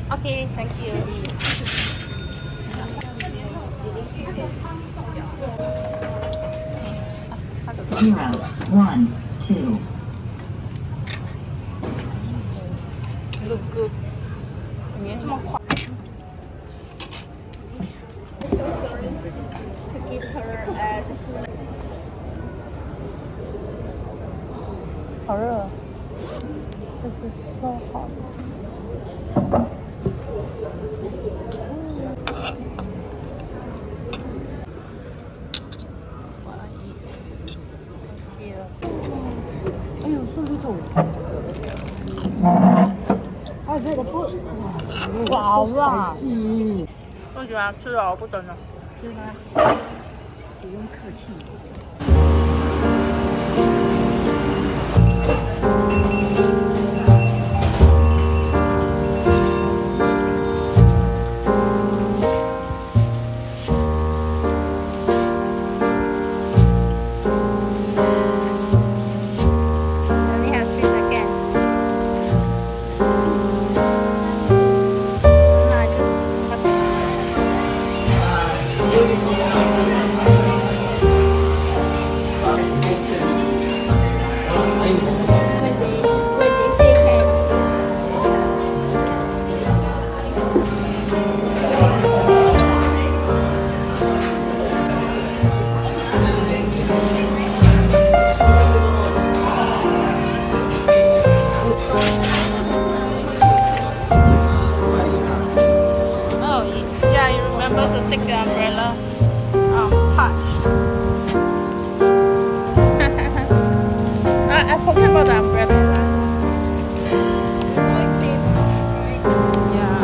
Okay, thank you. 0, 1, 2. Look good. 怎么这么快 So sorry to give her the food. 好热 This is so hot. I said the food. Wow, so spicy. 我喜欢吃了，我不等了。是吗？不用客气。Only have 3 seconds. I just when they say can. Oh, yeah, you remember to take the umbrella touch. I forget about the umbrella. You know it's safe, right? Yeah.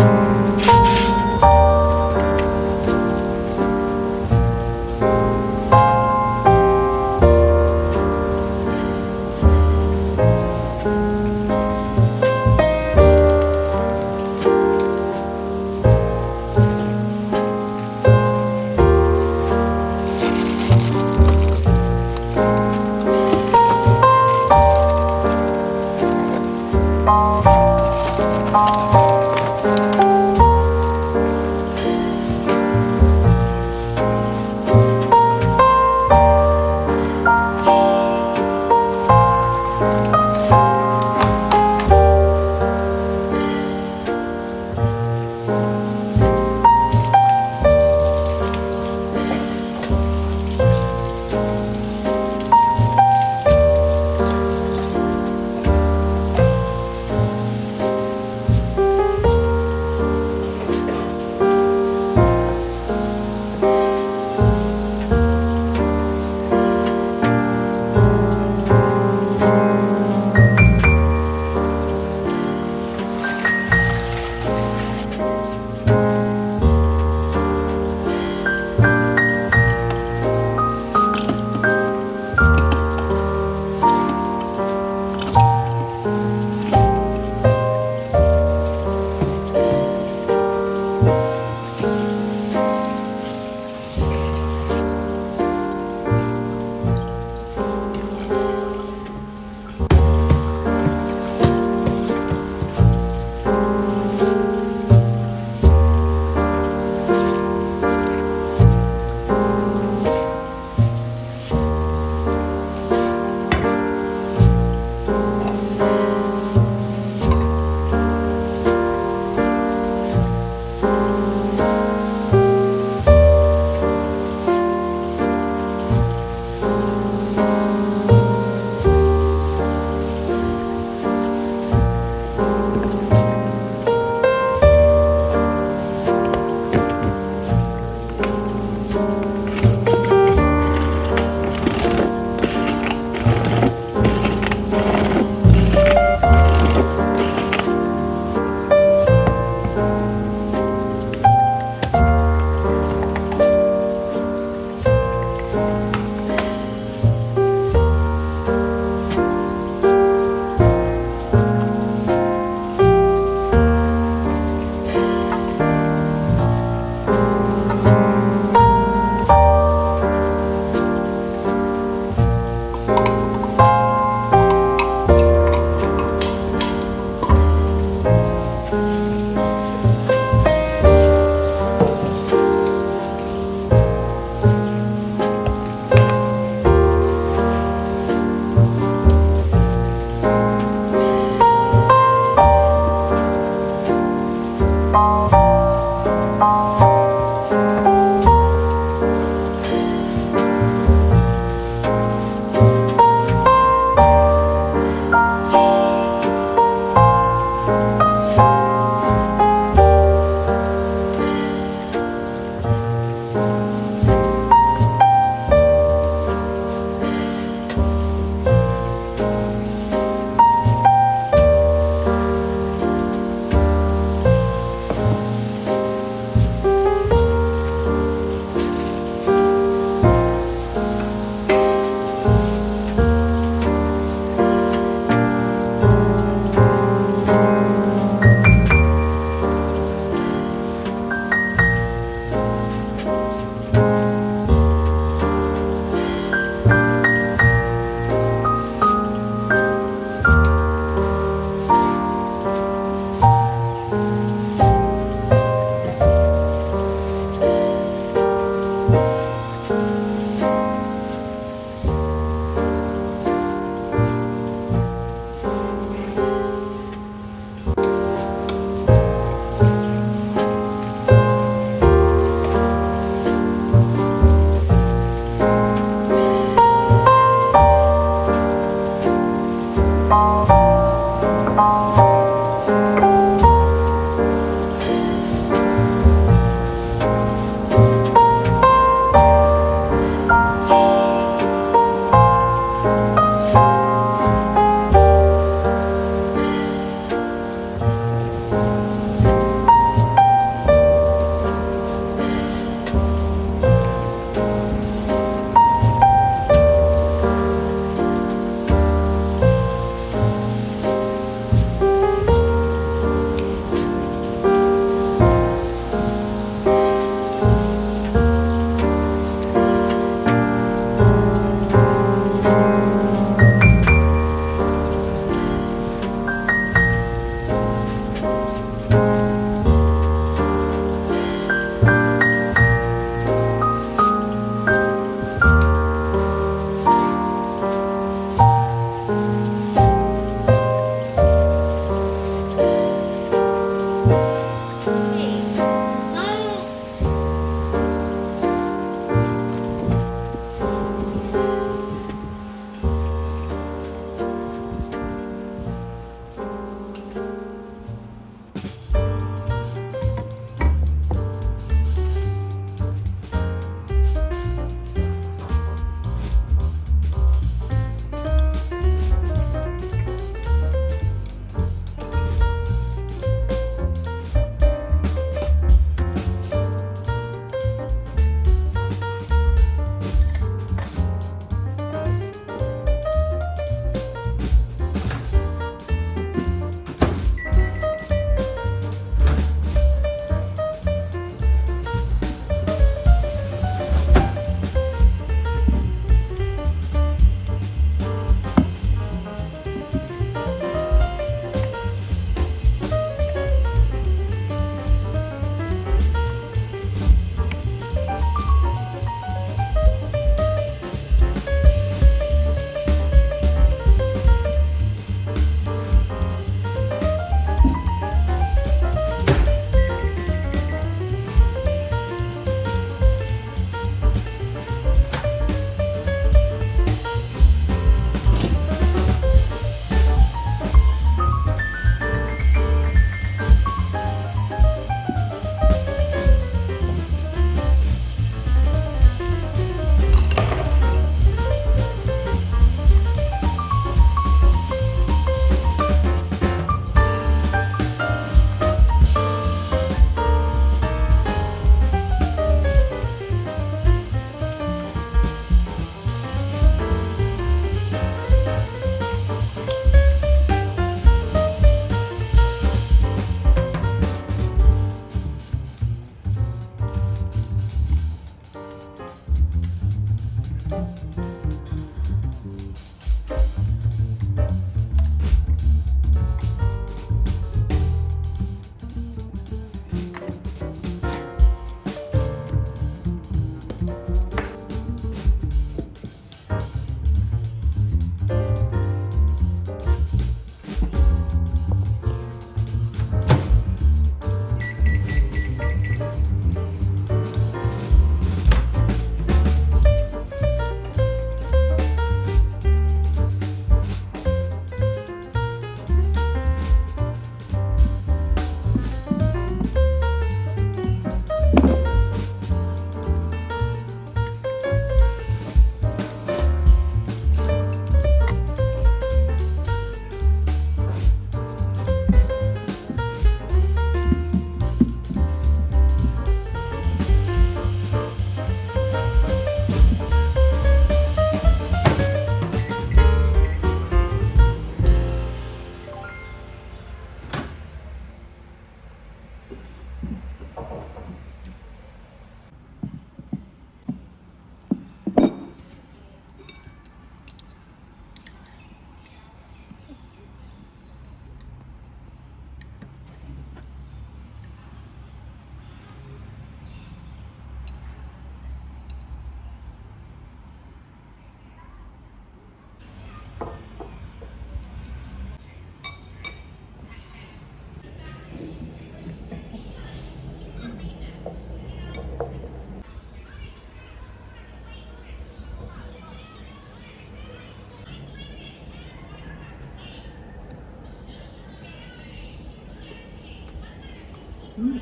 Oh,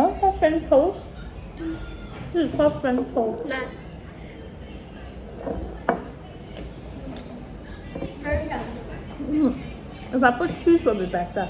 it's called French toast. This is called French toast. Very good. If I put cheese, would be better.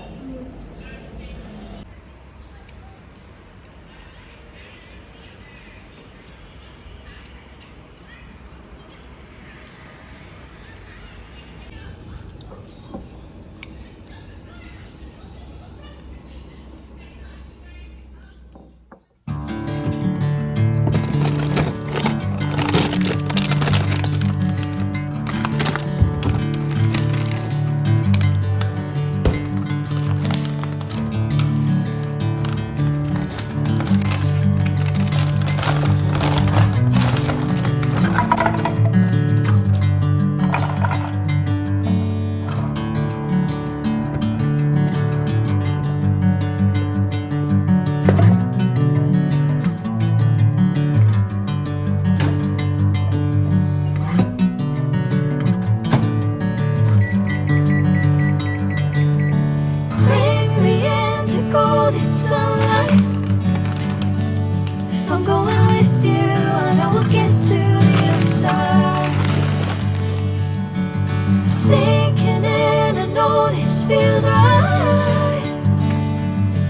Bring me into golden sunlight. If I'm going with you, I know we'll get to the other side. Sinking in, I know this feels right.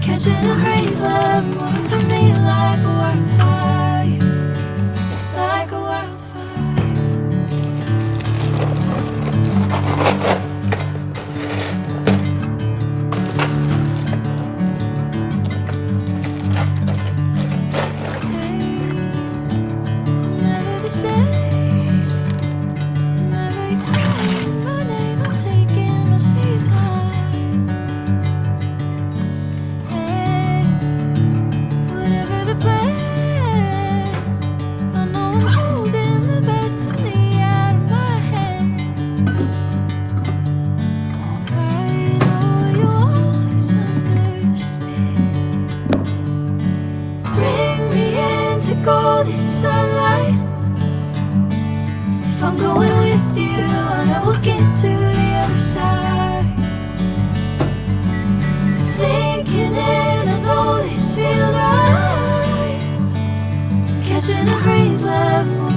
Catching a breeze, love moving through me like a wildfire, like a wildfire. Never the same. Whenever you call my name, I'm taking my sweet time. Hey, whatever the plan, I know I'm holding the best of me out of my hand. I know you always understand. Bring me into golden sunlight. If I'm going with you, I know we'll get to the other side. Sinking in, I know this feels right. Catching a breeze, love.